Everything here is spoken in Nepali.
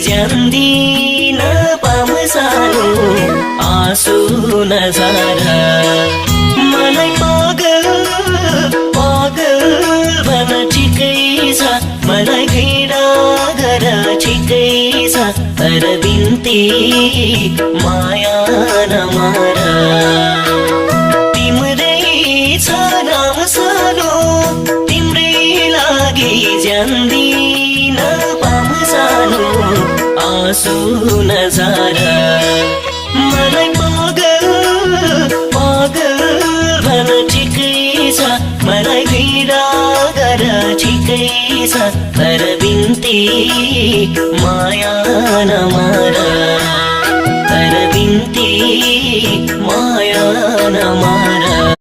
ज्यान दिन पामसानो आँसु नजारा मलाई पागल पागल भन ठिकै छ मलाई घृणा गर ठिकै छ तर बिन्ती माया नमार तिम्रै छ नाम सानो तिम्रै लागि ज्यान दिन पामसानो आँसु नजारा मलाई पागल पागल भन ठिकै छ मलाई घृणा गर ठिकै छ तर बिन्ती माया नमार तर बिन्ती माया नमार